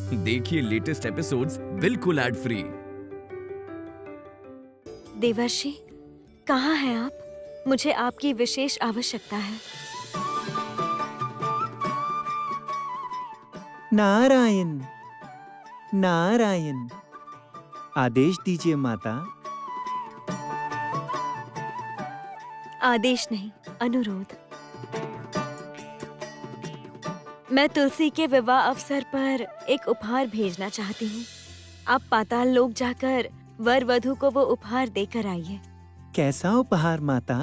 देखिए latest episodes बिल्कुल ad free. देवर्षि, कहाँ हैं आप? मुझे आपकी विशेष आवश्यकता है। नारायण नारायण, आदेश दीजिए माता। आदेश नहीं, अनुरोध। मैं तुलसी के विवाह अवसर पर एक उपहार भेजना चाहती हूँ। आप पाताल लोक जाकर वर वधू को वो उपहार देकर आइए। कैसा उपहार माता?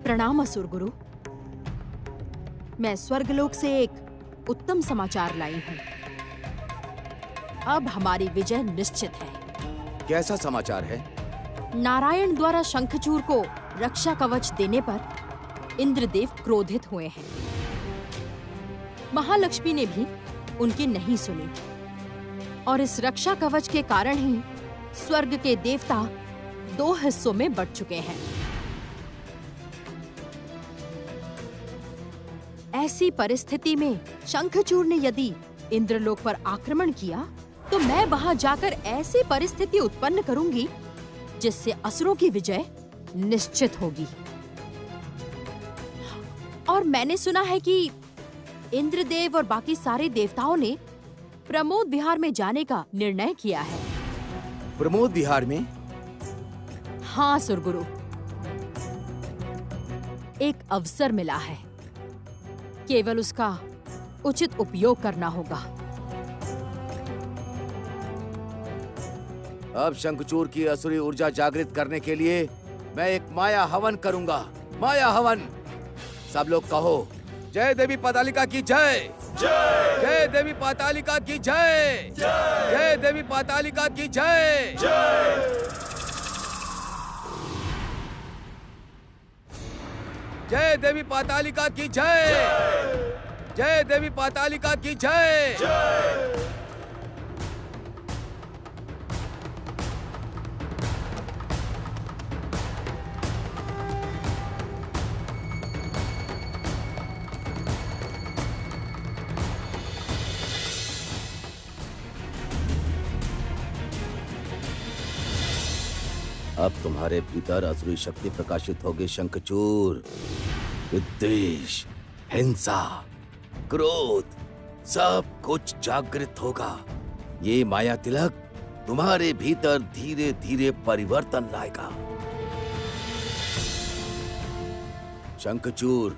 प्रणाम असुर गुरु। मैं स्वर्गलोक से एक उत्तम समाचार लाई हूँ। अब हमारी विजय निश्चित है। कैसा समाचार है? नारायण द्वारा शंखचूर को रक्षा कवच देने पर इंद्रदेव क्रोधित हुए हैं। महालक्ष्मी ने भी उनकी नहीं सुनी और इस रक्षा कवच के कारण ही स्वर्ग के देवता 2 हिस्सों में बंट चुके हैं। ऐसी परिस्थिति में शंखचूर ने यदि इंद्रलोक पर आक्रमण किया तो मैं वहां जाकर ऐसी परिस्थिति उत्पन्न करूंगी जिससे असुरों की विजय निश्चित होगी। और मैंने सुना है कि इंद्रदेव और बाकी सारे देवताओं ने प्रमोद विहार में जाने का निर्णय किया है। प्रमोद विहार में? हाँ सुरगुरु, एक अवसर मिला है, केवल उसका उचित उपयोग करना होगा। अब शंखचूर की असुरी ऊर्जा जागृत करने के लिए मैं एक माया हवन करूंगा। माया हवन। सब लोग कहो, जय देवी पातालिका की जय। जय। जय देवी पातालिका की जय। जय। जय देवी पातालिका की जय। जय। जय देवी पातालिका की जय। जय देवी पातालिका की जय। अब तुम्हारे भीतर असुरी शक्ति प्रकाशित होगी शंखचूर। विद्वेष, हिंसा, क्रोध, सब कुछ जागृत होगा। ये माया तिलक तुम्हारे भीतर धीरे धीरे परिवर्तन लाएगा। शंखचूर,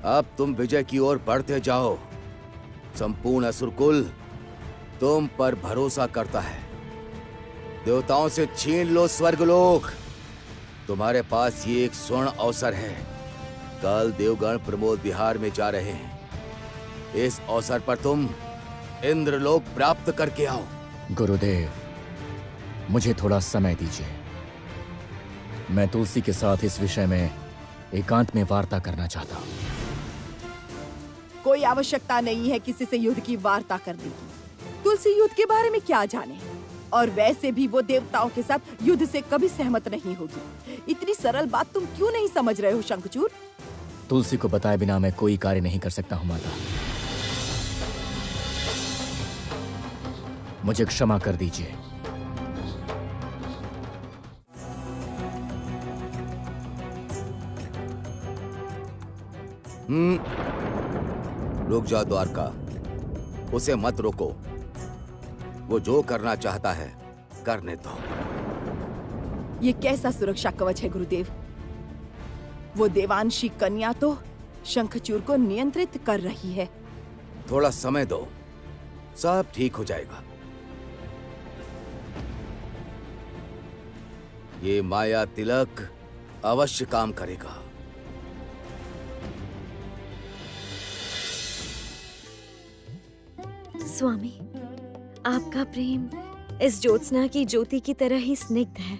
अब तुम विजय की ओर बढ़ते जाओ। संपूर्ण असुरकुल तुम पर भरोसा करता है। देवताओं से छीन लो स्वर्गलोक। तुम्हारे पास ये एक स्वर्ण अवसर है। कल देवगण प्रमोद विहार में जा रहे हैं। इस अवसर पर तुम इंद्रलोक प्राप्त करके आओ। गुरुदेव, मुझे थोड़ा समय दीजिए। मैं तुलसी के साथ इस विषय में एकांत में वार्ता करना चाहता हूँ। कोई आवश्यकता नहीं है किसी से युद्ध की वार्ता करने की। तुलसी युद्ध के बारे में क्या जाने, और वैसे भी वो देवताओं के साथ युद्ध से कभी सहमत नहीं होगी। इतनी सरल बात तुम क्यों नहीं समझ रहे हो शंखचूर? तुलसी को बताए बिना मैं कोई कार्य नहीं कर सकता हूँ माता। मुझे क्षमा कर दीजिए। रुक जाओ द्वारका, उसे मत रोको। वो जो करना चाहता है करने दो। ये कैसा सुरक्षा कवच है गुरुदेव? वो देवांशी कन्या तो शंखचूर को नियंत्रित कर रही है। थोड़ा समय दो, सब ठीक हो जाएगा। ये माया तिलक अवश्य काम करेगा। स्वामी, आपका प्रेम इस ज्योत्सना की ज्योति की तरह ही स्निग्ध है।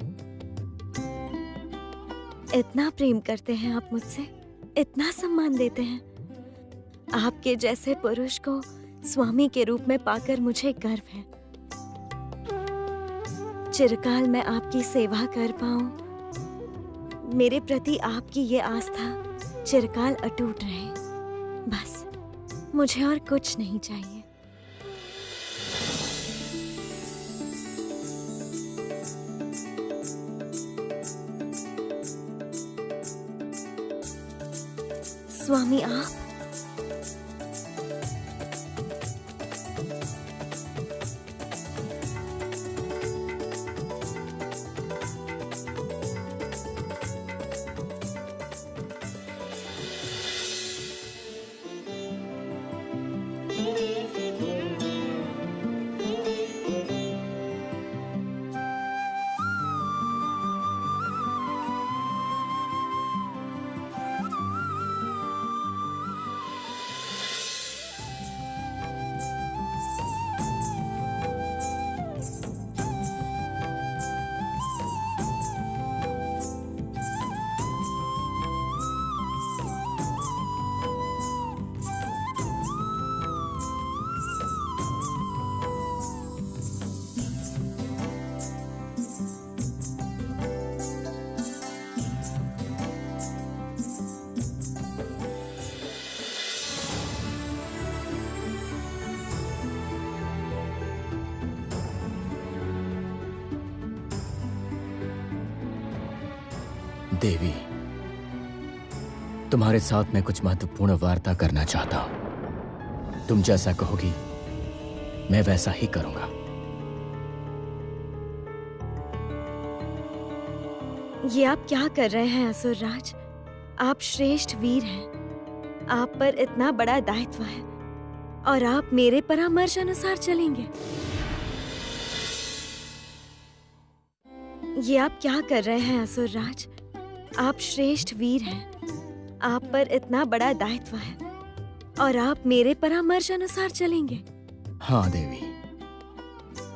इतना प्रेम करते हैं आप मुझसे, इतना सम्मान देते हैं। आपके जैसे पुरुष को स्वामी के रूप में पाकर मुझे गर्व है। चिरकाल मैं आपकी सेवा कर पाऊं। मेरे प्रति आपकी ये आस्था चिरकाल अटूट रहे। बस मुझे और कुछ नहीं चाहिए। स्वामी आप देवी, तुम्हारे साथ मैं कुछ महत्वपूर्ण वार्ता करना चाहता हूं। तुम जैसा कहोगी मैं वैसा ही करूंगा। ये आप क्या कर रहे हैं असुरराज? आप श्रेष्ठ वीर हैं। आप पर इतना बड़ा दायित्व है और आप मेरे परामर्श अनुसार चलेंगे। ये आप क्या कर रहे हैं असुरराज? आप श्रेष्ठ वीर हैं। आप पर इतना बड़ा दायित्व है और आप मेरे परामर्श अनुसार चलेंगे। हाँ देवी,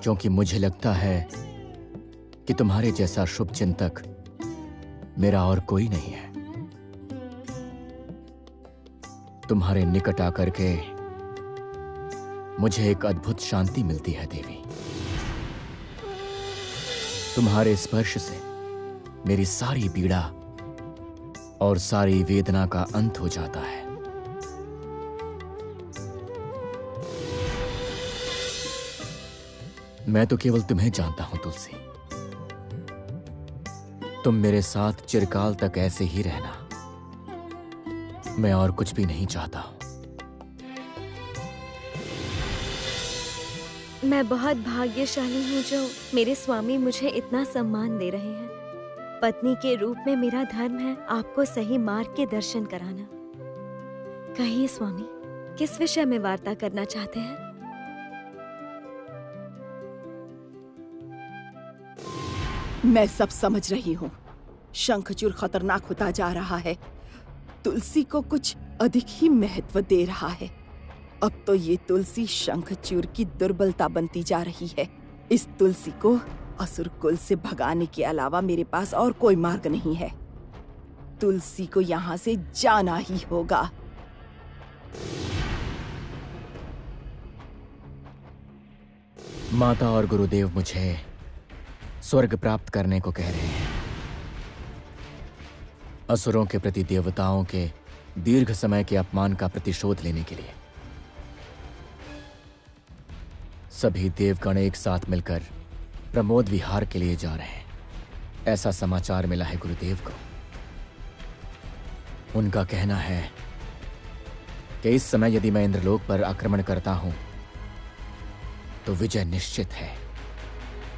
क्योंकि मुझे लगता है कि तुम्हारे जैसा शुभ चिंतक मेरा और कोई नहीं है। तुम्हारे निकट आकर के मुझे एक अद्भुत शांति मिलती है देवी। तुम्हारे स्पर्श से मेरी सारी पीड़ा और सारी वेदना का अंत हो जाता है। मैं तो केवल तुम्हें जानता हूं तुलसी। तुम मेरे साथ चिरकाल तक ऐसे ही रहना। मैं और कुछ भी नहीं चाहता हूं। मैं बहुत भाग्यशाली हूँ जो मेरे स्वामी मुझे इतना सम्मान दे रहे हैं। पत्नी के रूप में मेरा धर्म है आपको सही मार्ग के दर्शन कराना। कहिए स्वामी, किस विषय में वार्ता करना चाहते हैं? मैं सब समझ रही हूँ। शंखचूड़ खतरनाक होता जा रहा है। तुलसी को कुछ अधिक ही महत्व दे रहा है। अब तो ये तुलसी शंखचूड़ की दुर्बलता बनती जा रही है। इस तुलसी को असुर कुल से भगाने के अलावा मेरे पास और कोई मार्ग नहीं है। तुलसी को यहाँ से जाना ही होगा। माता और गुरुदेव मुझे स्वर्ग प्राप्त करने को कह रहे हैं। असुरों के प्रति देवताओं के दीर्घ समय के अपमान का प्रतिशोध लेने के लिए सभी देवगण एक साथ मिलकर प्रमोद विहार के लिए जा रहे हैं। ऐसा समाचार मिला है गुरुदेव को। उनका कहना है कि इस समय यदि मैं इंद्रलोक पर आक्रमण करता हूं तो विजय निश्चित है।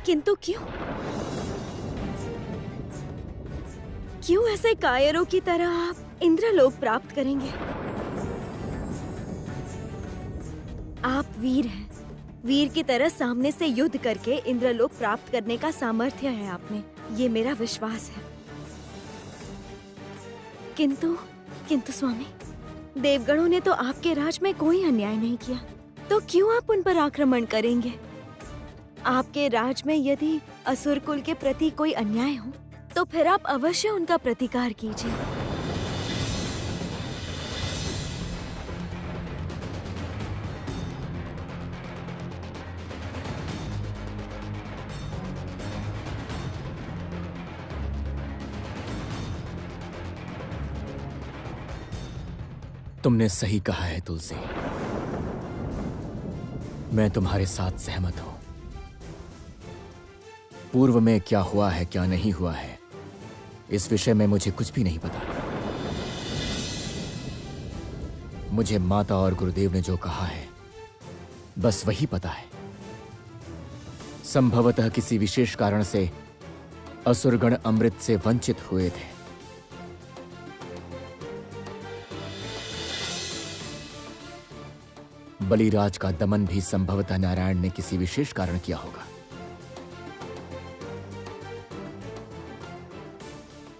किंतु क्यों? क्यों ऐसे कायरों की तरह आप इंद्रलोक प्राप्त करेंगे? आप वीर हैं। वीर की तरह सामने से युद्ध करके इंद्रलोक प्राप्त करने का सामर्थ्य है आप में। ये मेरा विश्वास है। किंतु स्वामी, देवगणों ने तो आपके राज में कोई अन्याय नहीं किया, तो क्यों आप उन पर आक्रमण करेंगे? आपके राज में यदि असुर कुल के प्रति कोई अन्याय हो तो फिर आप अवश्य उनका प्रतिकार कीजिए। तुमने सही कहा है तुलसी। मैं तुम्हारे साथ सहमत हूं। पूर्व में क्या हुआ है क्या नहीं हुआ है इस विषय में मुझे कुछ भी नहीं पता। मुझे माता और गुरुदेव ने जो कहा है बस वही पता है। संभवतः किसी विशेष कारण से असुरगण अमृत से वंचित हुए थे। बलिराज का दमन भी संभवतः नारायण ने किसी विशेष कारण किया होगा।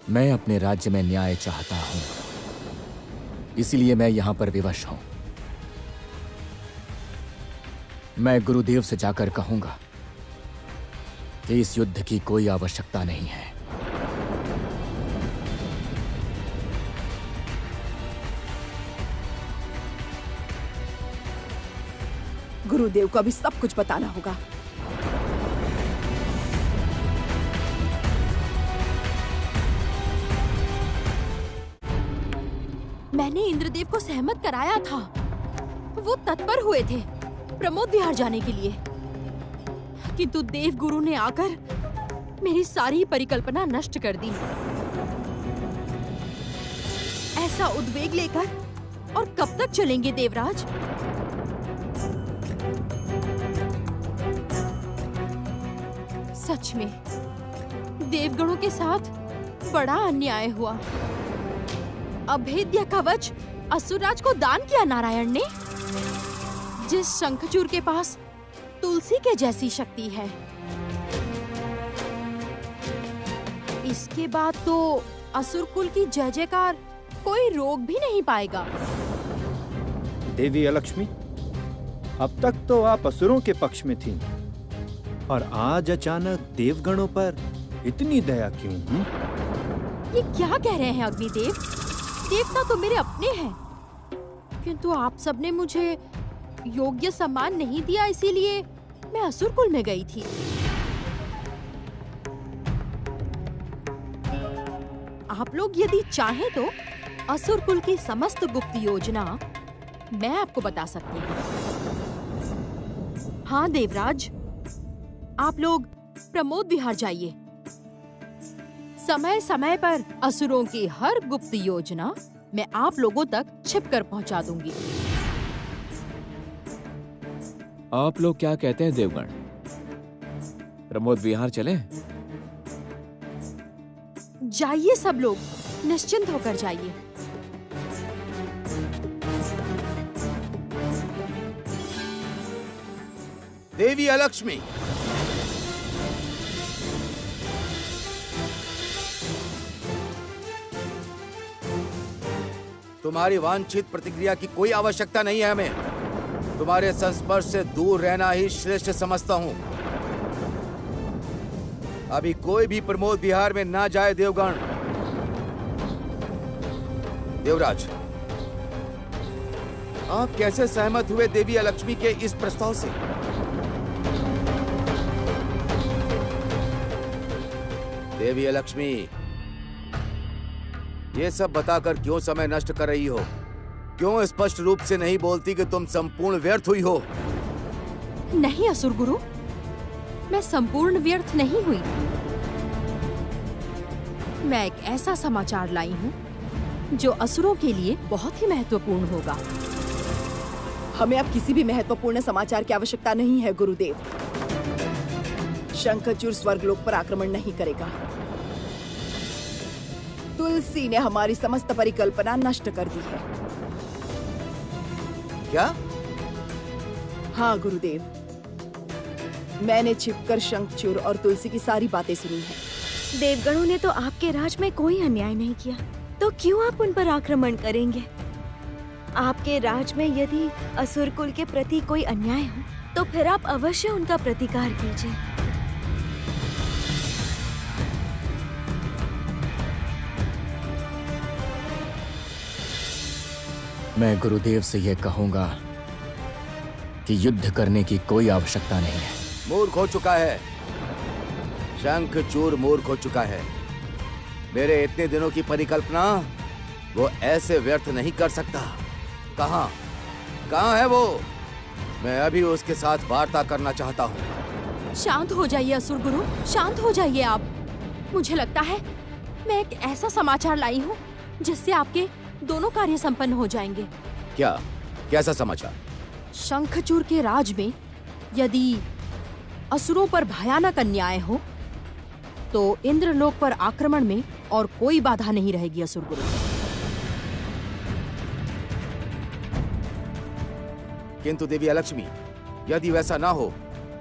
मैं अपने राज्य में न्याय चाहता हूं, इसलिए मैं यहां पर विवश हूं। मैं गुरुदेव से जाकर कहूंगा कि इस युद्ध की कोई आवश्यकता नहीं है। गुरुदेव को अभी सब कुछ बताना होगा। मैंने इंद्रदेव को सहमत कराया था। वो तत्पर हुए थे प्रमोद विहार जाने के लिए, किंतु देव गुरु ने आकर मेरी सारी परिकल्पना नष्ट कर दी। ऐसा उद्वेग लेकर और कब तक चलेंगे देवराज? सच में देवगणों के साथ बड़ा अन्याय हुआ। अभेद्य कवच असुरराज को दान किया नारायण ने, जिस शंखचूर के पास तुलसी के जैसी शक्ति है। इसके बाद तो असुर कुल की जय जयकार कोई रोक भी नहीं पाएगा। देवी अलक्ष्मी, अब तक तो आप असुरों के पक्ष में थीं, और आज अचानक देवगणों पर इतनी दया क्यों? ये क्या कह रहे हैं अग्निदेव? देवता तो मेरे अपने हैं, किंतु आप सबने मुझे योग्य सम्मान नहीं दिया, इसीलिए मैं असुर कुल में गई थी। आप लोग यदि चाहें तो असुर कुल की समस्त गुप्त योजना मैं आपको बता सकती हूँ। हाँ देवराज, आप लोग प्रमोद विहार जाइए। समय समय पर असुरों की हर गुप्त योजना मैं आप लोगों तक छिपकर पहुंचा दूंगी। आप लोग क्या कहते हैं देवगण? प्रमोद विहार चलें? जाइए सब लोग, निश्चिंत होकर जाइए। देवी अलक्ष्मी, तुम्हारी वांछित प्रतिक्रिया की कोई आवश्यकता नहीं है। हमें तुम्हारे संस्पर्श से दूर रहना ही श्रेष्ठ समझता हूं। अभी कोई भी प्रमोद विहार में ना जाए। देवगण, देवराज, आप कैसे सहमत हुए देवी अलक्ष्मी के इस प्रस्ताव से? देवी अलक्ष्मी, ये सब बताकर क्यों समय नष्ट कर रही हो? क्यों स्पष्ट रूप से नहीं बोलती कि तुम संपूर्ण व्यर्थ हुई हो? नहीं असुर गुरु, मैं संपूर्ण व्यर्थ नहीं हुई। मैं एक ऐसा समाचार लाई हूँ जो असुरों के लिए बहुत ही महत्वपूर्ण होगा। हमें अब किसी भी महत्वपूर्ण समाचार की आवश्यकता नहीं है गुरुदेव। शंखचूर स्वर्गलोक पर आक्रमण नहीं करेगा। तुलसी ने हमारी समस्त परिकल्पना नष्ट कर दी है। क्या? हाँ गुरुदेव, मैंने छिपकर शंखचूर और तुलसी की सारी बातें सुनी हैं। देवगणों ने तो आपके राज में कोई अन्याय नहीं किया, तो क्यों आप उन पर आक्रमण करेंगे? आपके राज में यदि असुर कुल के प्रति कोई अन्याय हो, तो फिर आप अवश्य उनका प्रतिकार कीजिए। मैं गुरुदेव से यह कहूंगा कि युद्ध करने की कोई आवश्यकता नहीं है। मूर्ख हो चुका है, शंखचूर मूर्ख हो चुका है। मेरे इतने दिनों की परिकल्पना वो ऐसे व्यर्थ नहीं कर सकता। कहाँ कहाँ है वो? मैं अभी उसके साथ वार्ता करना चाहता हूँ। शांत हो जाइए असुर गुरु, शांत हो जाइए आप। मुझे लगता है मैं एक ऐसा समाचार लाई हूँ जिससे आपके दोनों कार्य संपन्न हो जाएंगे। क्या? कैसा समाचार? शंखचूर के राज में यदि असुरों पर भयानक अन्याय हो तो इंद्रलोक पर आक्रमण में और कोई बाधा नहीं रहेगी असुर गुरु। किंतु देवी अलक्ष्मी, यदि वैसा ना हो,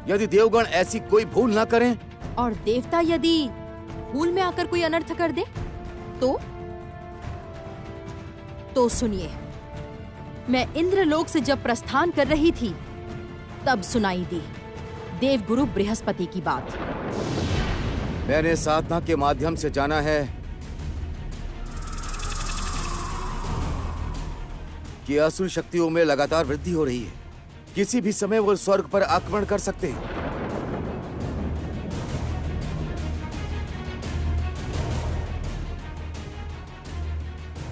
यदि देवगण ऐसी कोई भूल ना करें, और देवता यदि भूल में आकर कोई अनर्थ कर दे तो सुनिए, मैं इंद्रलोक से जब प्रस्थान कर रही थी तब सुनाई दी देवगुरु बृहस्पति की बात। मैंने साधना के माध्यम से जाना है कि असुर शक्तियों में लगातार वृद्धि हो रही है। किसी भी समय वो स्वर्ग पर आक्रमण कर सकते हैं।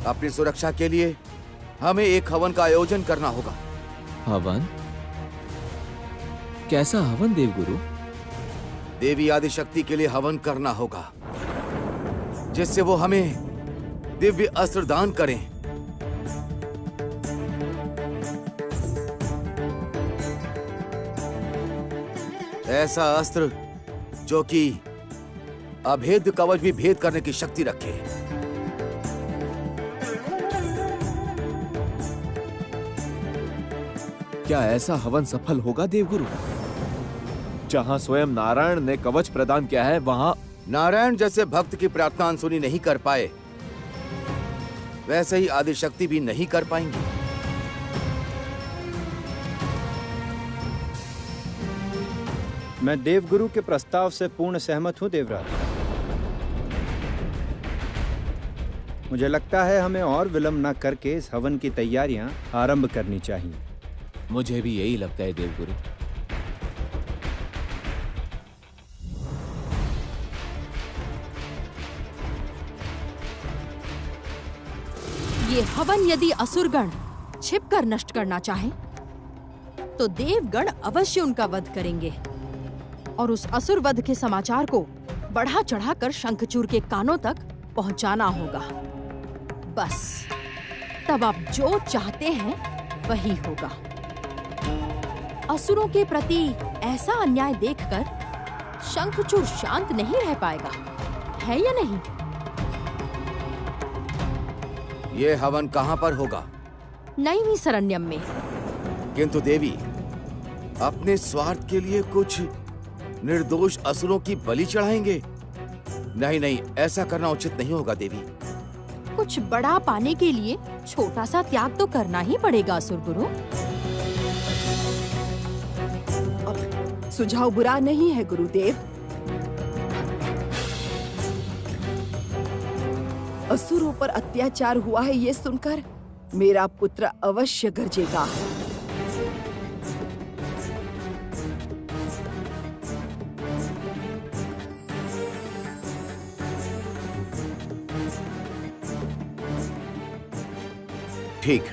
अपनी सुरक्षा के लिए हमें एक हवन का आयोजन करना होगा। हवन? कैसा हवन देवगुरु? देवी आदिशक्ति के लिए हवन करना होगा, जिससे वो हमें दिव्य अस्त्र दान करें। ऐसा अस्त्र जो कि अभेद्य कवच भी भेद करने की शक्ति रखे। क्या ऐसा हवन सफल होगा देवगुरु? जहां स्वयं नारायण ने कवच प्रदान किया है वहां नारायण जैसे भक्त की प्रार्थना अनसुनी नहीं कर पाए, वैसे ही आदिशक्ति भी नहीं कर पाएंगी। मैं देवगुरु के प्रस्ताव से पूर्ण सहमत हूं देवराज। मुझे लगता है हमें और विलंब न करके इस हवन की तैयारियां आरंभ करनी चाहिए। मुझे भी यही लगता है देवगुरु। ये हवन यदि असुरगण छिपकर नष्ट करना चाहें, तो देवगण अवश्य उनका वध करेंगे और उस असुर वध के समाचार को बढ़ा चढ़ाकर शंखचूर के कानों तक पहुंचाना होगा। बस तब आप जो चाहते हैं वही होगा। असुरों के प्रति ऐसा अन्याय देखकर शंखचूर शांत नहीं रह पाएगा, है या नहीं? ये हवन कहां पर होगा? नैमी सरण्यम में। किंतु देवी, अपने स्वार्थ के लिए कुछ निर्दोष असुरों की बलि चढ़ाएंगे? नहीं नहीं, ऐसा करना उचित नहीं होगा देवी। कुछ बड़ा पाने के लिए छोटा सा त्याग तो करना ही पड़ेगा असुर गुरु। सुझाव बुरा नहीं है गुरुदेव। असुरों पर अत्याचार हुआ है ये सुनकर मेरा पुत्र अवश्य गरजेगा। ठीक,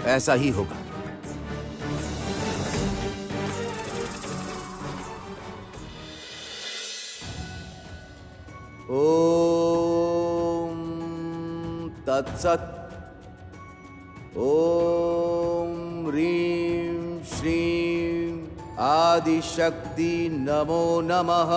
ऐसा ही होगा। ओम तत्सत। ओम ह्रीं श्रीं आदिशक्ति नमो नमः।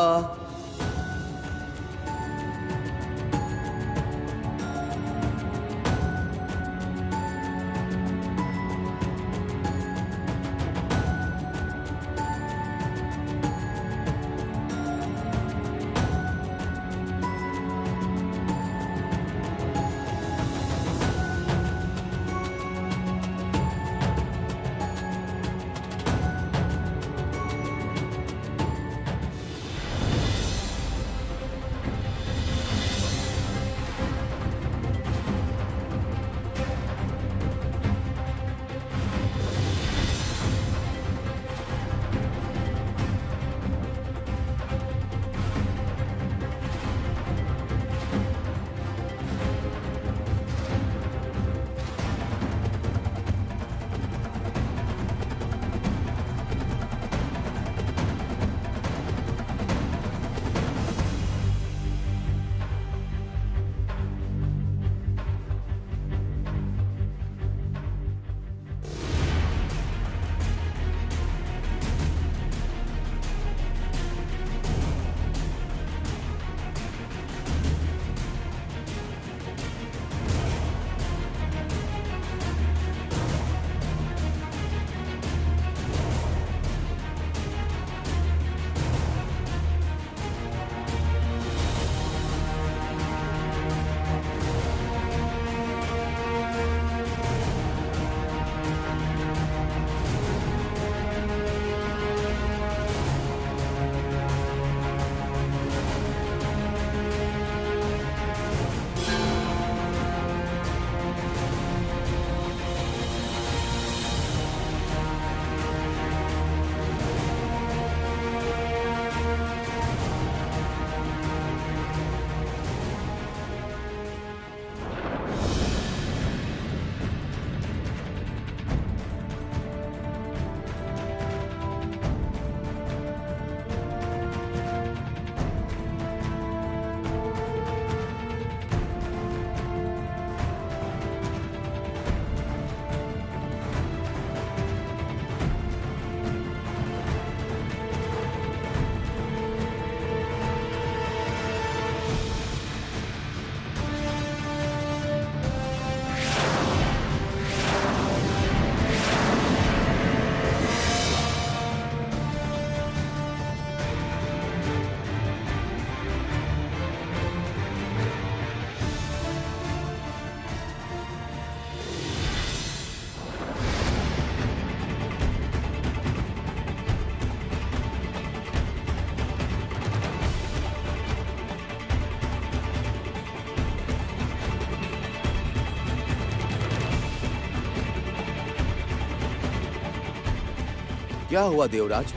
क्या हुआ देवराज?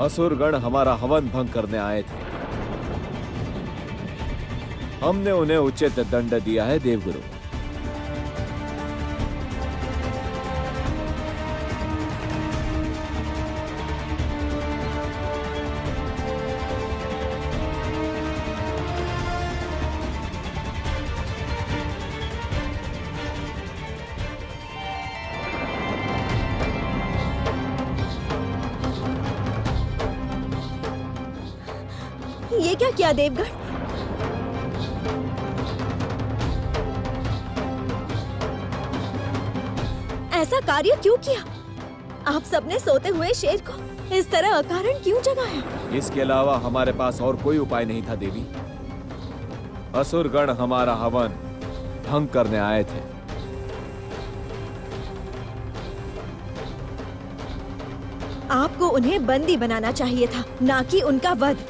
असुरगण हमारा हवन भंग करने आए थे। हमने उन्हें उचित दंड दिया है देवगुरु। ये क्या किया देवगण? ऐसा कार्य क्यों किया? आप सबने सोते हुए शेर को इस तरह अकारण क्यों जगाया? इसके अलावा हमारे पास और कोई उपाय नहीं था देवी। असुरगण हमारा हवन भंग करने आए थे। आपको उन्हें बंदी बनाना चाहिए था, ना कि उनका वध।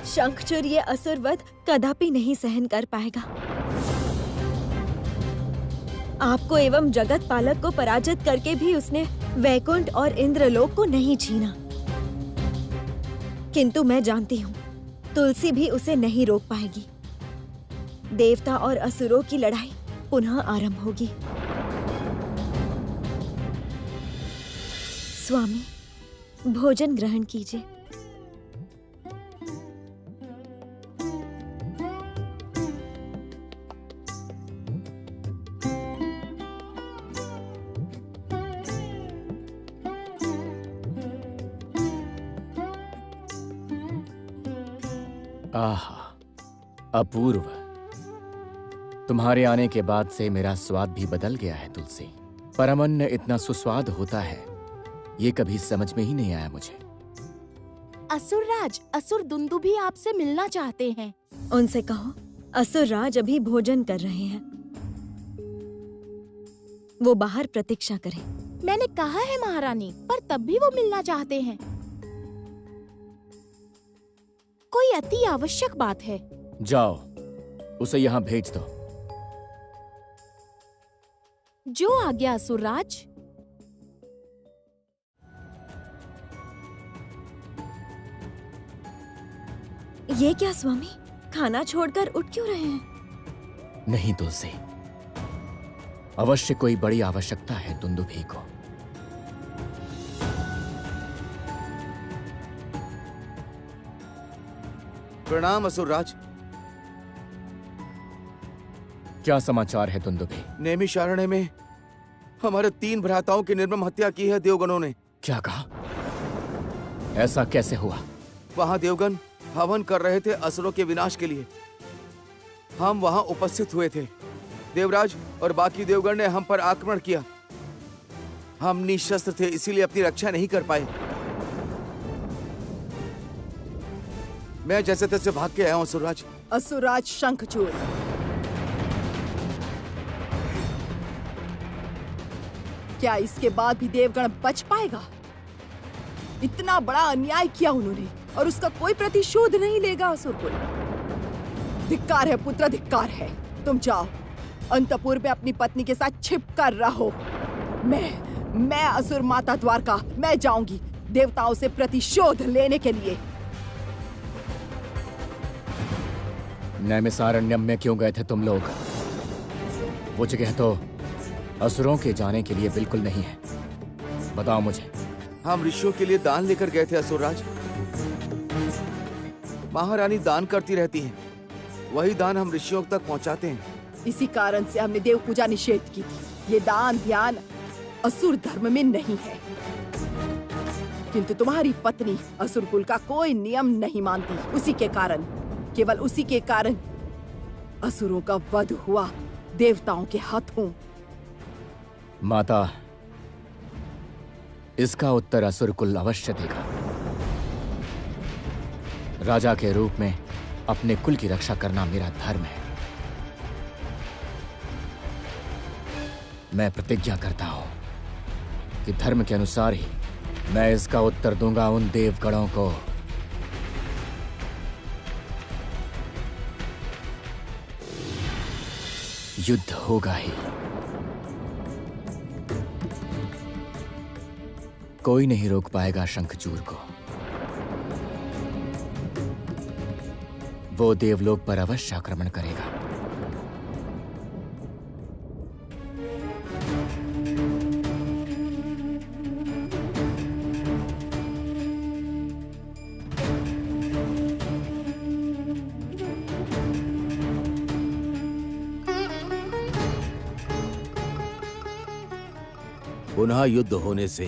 शंखचूर ये असुर वध कदापि नहीं सहन कर पाएगा। आपको एवं जगत पालक को पराजित करके भी उसने वैकुंठ और इंद्रलोक को नहीं छीना। किंतु मैं जानती हूँ तुलसी भी उसे नहीं रोक पाएगी। देवता और असुरों की लड़ाई पुनः आरंभ होगी। स्वामी, भोजन ग्रहण कीजिए। आहा, अपूर्व। तुम्हारे आने के बाद से मेरा स्वाद भी बदल गया है तुलसी। परम अन्न इतना सुस्वाद होता है, ये कभी समझ में ही नहीं आया मुझे। असुरराज, असुर दुंदु भी आपसे मिलना चाहते हैं। उनसे कहो असुर राज अभी भोजन कर रहे हैं, वो बाहर प्रतीक्षा करें। मैंने कहा है महारानी, पर तब भी वो मिलना चाहते हैं। कोई अति आवश्यक बात है। जाओ, उसे यहाँ भेज दो। जो आज्ञा असुरराज। ये क्या स्वामी, खाना छोड़कर उठ क्यों रहे हैं? नहीं तुलसी, अवश्य कोई बड़ी आवश्यकता है दुंदुभी को। प्रणाम असुरराज। क्या समाचार है दुंदुभी? नैमिषारण्य में हमारे 3 भ्राताओं की निर्मम हत्या की है देवगणों ने। क्या कहा? ऐसा कैसे हुआ? वहां देवगण हवन कर रहे थे असुरों के विनाश के लिए। हम वहां उपस्थित हुए थे। देवराज और बाकी देवगण ने हम पर आक्रमण किया। हम निशस्त्र थे, इसीलिए अपनी रक्षा नहीं कर पाए। मैं जैसे तैसे भाग के आया हूं असुरराज। असुरराज शंखचूड़, क्या इसके बाद भी देवगण बच पाएगा? इतना बड़ा अन्याय किया उन्होंने और उसका कोई प्रतिशोध नहीं लेगा असुरकुल। धिक्कार है पुत्र, धिक्कार है। तुम जाओ, अंतपुर में अपनी पत्नी के साथ छिप कर रहो। मैं असुर माता द्वारका, मैं जाऊंगी देवताओं से प्रतिशोध लेने के लिए। नैमिषारण्यम में क्यों गए थे तुम लोग? वो जगह तो असुरों के जाने के लिए बिल्कुल नहीं है। बताओ मुझे। हम ऋषियों के लिए दान लेकर गए थे असुरराज। महारानी दान करती रहती हैं, वही दान हम ऋषियों तक पहुंचाते हैं। इसी कारण से हमने देव पूजा निषेध की थी। ये दान ध्यान असुर धर्म में नहीं है। किंतु तुम्हारी पत्नी असुर कुल का कोई नियम नहीं मानती। उसी के कारण, केवल उसी के कारण असुरों का वध हुआ देवताओं के हाथों। माता, इसका उत्तर असुर कुल अवश्य देगा। राजा के रूप में अपने कुल की रक्षा करना मेरा धर्म है। मैं प्रतिज्ञा करता हूं कि धर्म के अनुसार ही मैं इसका उत्तर दूंगा उन देवगणों को। युद्ध होगा ही। कोई नहीं रोक पाएगा शंखचूर को। वो देवलोक पर अवश्य आक्रमण करेगा। पुनः युद्ध होने से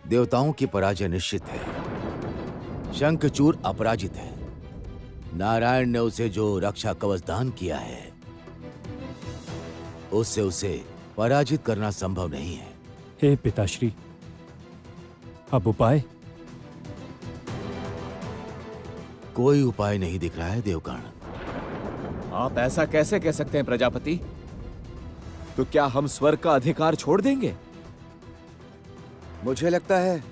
देवताओं की पराजय निश्चित है। शंखचूर अपराजित है। नारायण ने उसे जो रक्षा कवच दान किया है, उससे उसे पराजित करना संभव नहीं है। हे पिताश्री, अब उपाय? कोई उपाय नहीं दिख रहा है देवगण। आप ऐसा कैसे कह सकते हैं प्रजापति? तो क्या हम स्वर्ग का अधिकार छोड़ देंगे? मुझे लगता है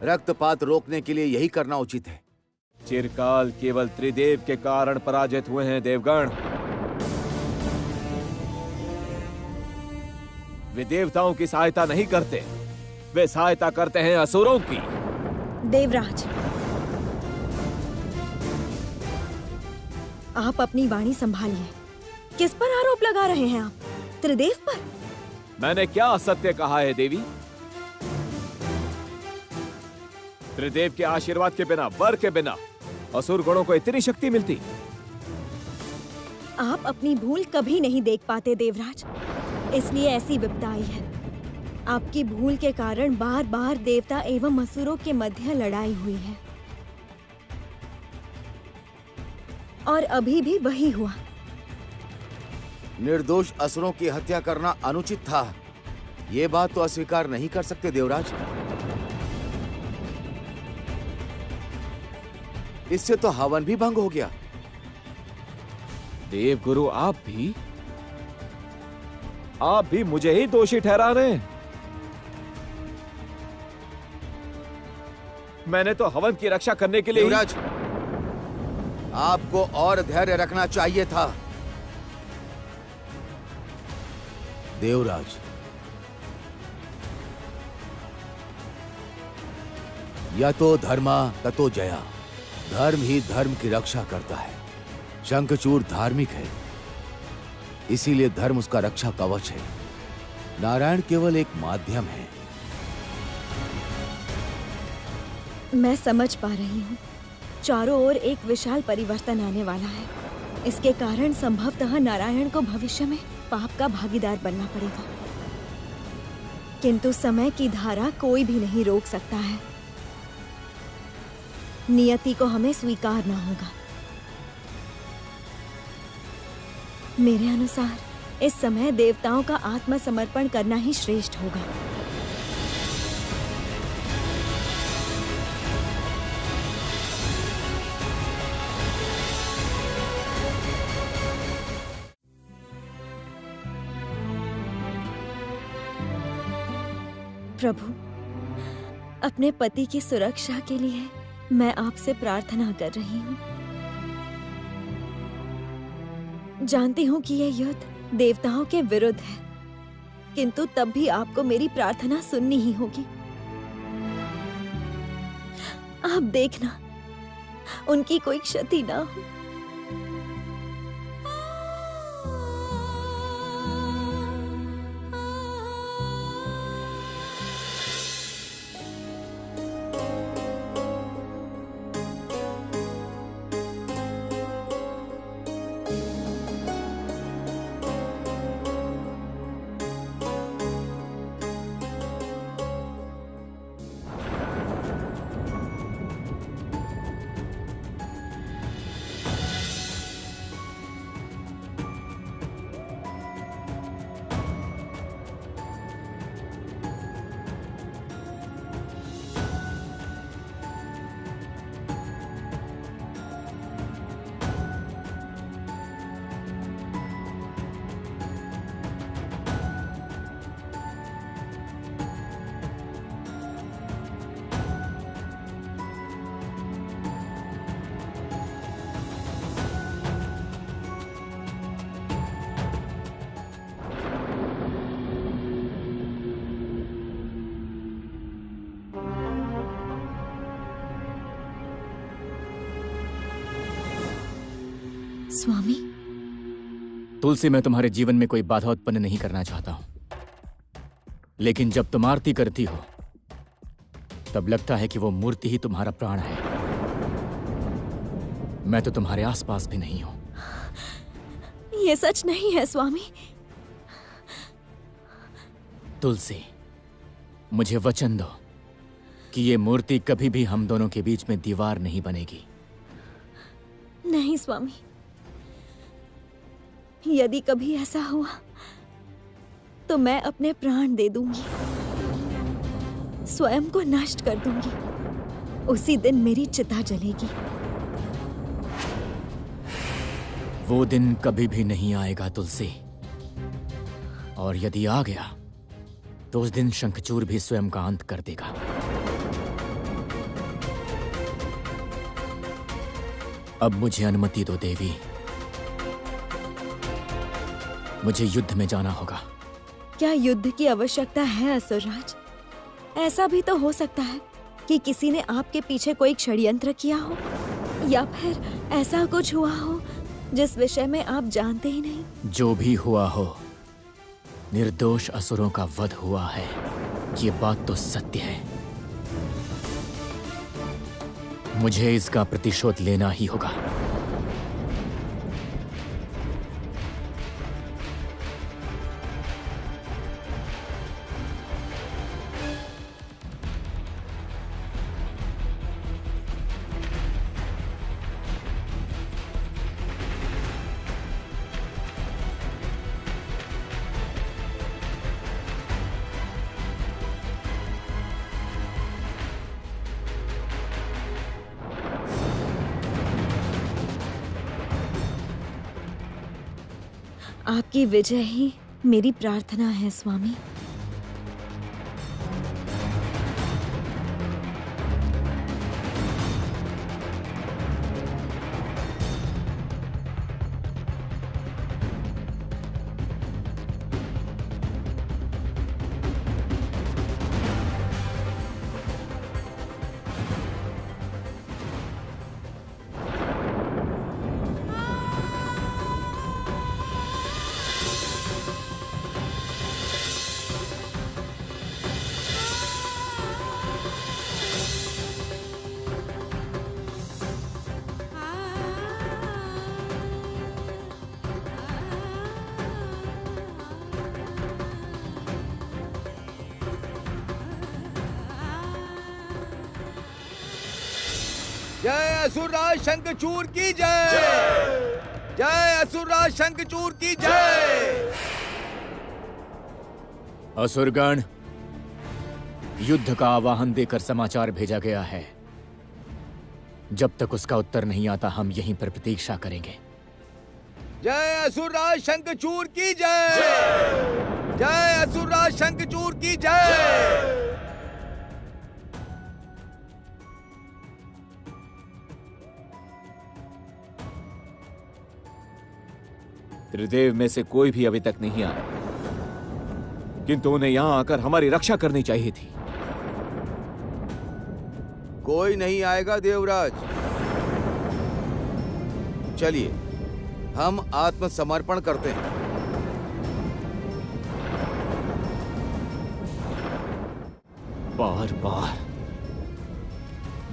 रक्तपात रोकने के लिए यही करना उचित है। चिरकाल केवल त्रिदेव के कारण पराजित हुए हैं देवगण। वे देवताओं की सहायता नहीं करते, वे सहायता करते हैं असुरों की। देवराज, आप अपनी वाणी संभालिए। किस पर आरोप लगा रहे हैं आप? त्रिदेव पर? मैंने क्या असत्य कहा है देवी? त्रिदेव के आशीर्वाद के बिना, वर के बिना असुर गणों को इतनी शक्ति मिलती? आप अपनी भूल कभी नहीं देख पाते देवराज, इसलिए ऐसी विपदा आई है। आपकी भूल के कारण बार बार देवता एवं असुरों के मध्य लड़ाई हुई है, और अभी भी वही हुआ। निर्दोष असुरों की हत्या करना अनुचित था, ये बात तो अस्वीकार नहीं कर सकते देवराज। इससे तो हवन भी भंग हो गया। देवगुरु, आप भी मुझे ही दोषी ठहरा रहे हैं। मैंने तो हवन की रक्षा करने के लिए देवराज, आपको और धैर्य रखना चाहिए था। देवराज, यतो धर्मा ततो जया। धर्म ही धर्म की रक्षा करता है। शंखचूर धार्मिक है, इसीलिए धर्म उसका रक्षा कवच है। नारायण केवल एक माध्यम है। मैं समझ पा रही हूँ, चारों ओर एक विशाल परिवर्तन आने वाला है। इसके कारण संभवतः नारायण को भविष्य में पाप का भागीदार बनना पड़ेगा, किंतु समय की धारा कोई भी नहीं रोक सकता है। नियति को हमें स्वीकारना होगा। मेरे अनुसार इस समय देवताओं का आत्मसमर्पण करना ही श्रेष्ठ होगा। प्रभु, अपने पति की सुरक्षा के लिए मैं आपसे प्रार्थना कर रही हूँ। जानती हूँ कि यह युद्ध देवताओं के विरुद्ध है, किंतु तब भी आपको मेरी प्रार्थना सुननी ही होगी। आप देखना, उनकी कोई क्षति ना हो। स्वामी, तुलसी, मैं तुम्हारे जीवन में कोई बाधा उत्पन्न नहीं करना चाहता हूं, लेकिन जब तुम आरती करती हो तब लगता है कि वो मूर्ति ही तुम्हारा प्राण है। मैं तो तुम्हारे आसपास भी नहीं हूं। ये सच नहीं है स्वामी। तुलसी, मुझे वचन दो कि ये मूर्ति कभी भी हम दोनों के बीच में दीवार नहीं बनेगी। नहीं स्वामी, यदि कभी ऐसा हुआ तो मैं अपने प्राण दे दूंगी, स्वयं को नष्ट कर दूंगी। उसी दिन मेरी चिता जलेगी। वो दिन कभी भी नहीं आएगा तुलसी, और यदि आ गया तो उस दिन शंखचूर भी स्वयं का अंत कर देगा। अब मुझे अनुमति दो देवी, मुझे युद्ध में जाना होगा। क्या युद्ध की आवश्यकता है असुरराज? ऐसा भी तो हो सकता है कि किसी ने आपके पीछे कोई षड्यंत्र किया हो, या फिर ऐसा कुछ हुआ हो जिस विषय में आप जानते ही नहीं। जो भी हुआ हो, निर्दोष असुरों का वध हुआ है, ये बात तो सत्य है। मुझे इसका प्रतिशोध लेना ही होगा। आपकी विजय ही मेरी प्रार्थना है स्वामी। जय असुरराज शंखचूर की जय। जय असुरराज शंखचूर की जय। असुरगण, युद्ध का आवाहन देकर समाचार भेजा गया है। जब तक उसका उत्तर नहीं आता हम यहीं पर प्रतीक्षा करेंगे। जय असुरराज शंखचूर की जय। जय असुरराज शंखचूर की जय। त्रिदेव में से कोई भी अभी तक नहीं आया, किंतु उन्हें यहां आकर हमारी रक्षा करनी चाहिए थी। कोई नहीं आएगा देवराज। चलिए हम आत्मसमर्पण करते हैं।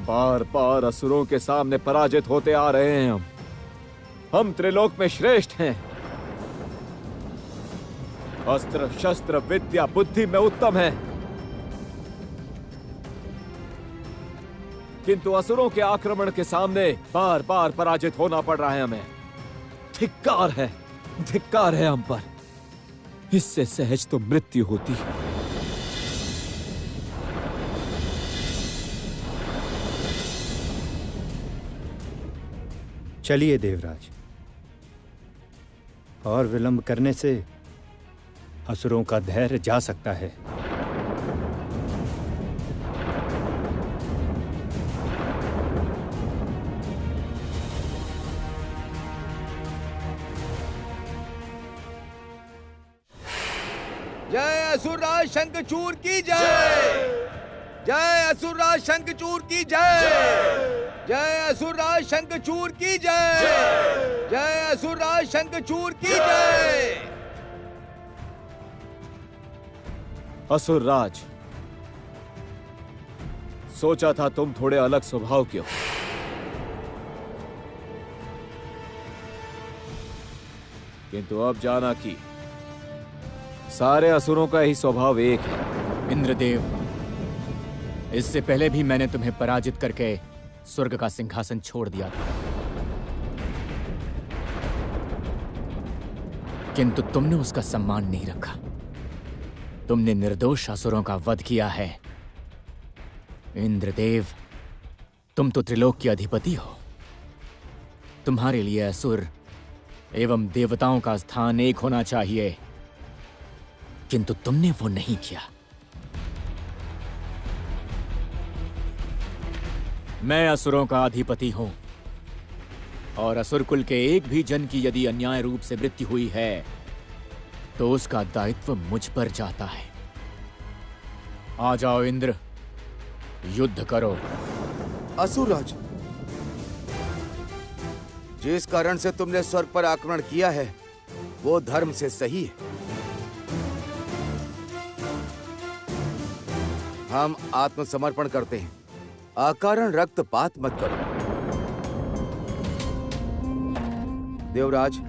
बार बार असुरों के सामने पराजित होते आ रहे हैं हम त्रिलोक में श्रेष्ठ हैं। अस्त्र शस्त्र विद्या बुद्धि में उत्तम है, किंतु असुरों के आक्रमण के सामने बार बार पराजित होना पड़ रहा है हमें। धिक्कार है हम पर। इससे सहज तो मृत्यु होती है। चलिए देवराज, और विलंब करने से असुरों का धैर्य जा सकता है। जय असुरराज शंखचूर की जय। जय असुरराज शंखचूड़ की जय। जय असुरराज शंखचूड़ की जय। जय असुरराज शंखचूड़ की जय। असुरराज, सोचा था तुम थोड़े अलग स्वभाव के हो, किंतु अब जाना कि सारे असुरों का ही स्वभाव एक है। इंद्रदेव, इससे पहले भी मैंने तुम्हें पराजित करके स्वर्ग का सिंहासन छोड़ दिया था, किंतु तुमने उसका सम्मान नहीं रखा। तुमने निर्दोष असुरों का वध किया है। इंद्रदेव, तुम तो त्रिलोक के अधिपति हो। तुम्हारे लिए असुर एवं देवताओं का स्थान एक होना चाहिए, किंतु तुमने वो नहीं किया। मैं असुरों का अधिपति हूं, और असुर कुल के एक भी जन की यदि अन्याय रूप से मृत्यु हुई है तो उसका दायित्व मुझ पर जाता है। आ जाओ इंद्र, युद्ध करो। असुरराज, जिस कारण से तुमने स्वर्ग पर आक्रमण किया है वो धर्म से सही है। हम आत्मसमर्पण करते हैं। अकारण रक्तपात मत करो। देवराज,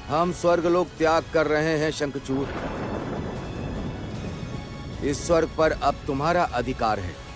हम स्वर्गलोक त्याग कर रहे हैं शंखचूड़। इस स्वर्ग पर अब तुम्हारा अधिकार है।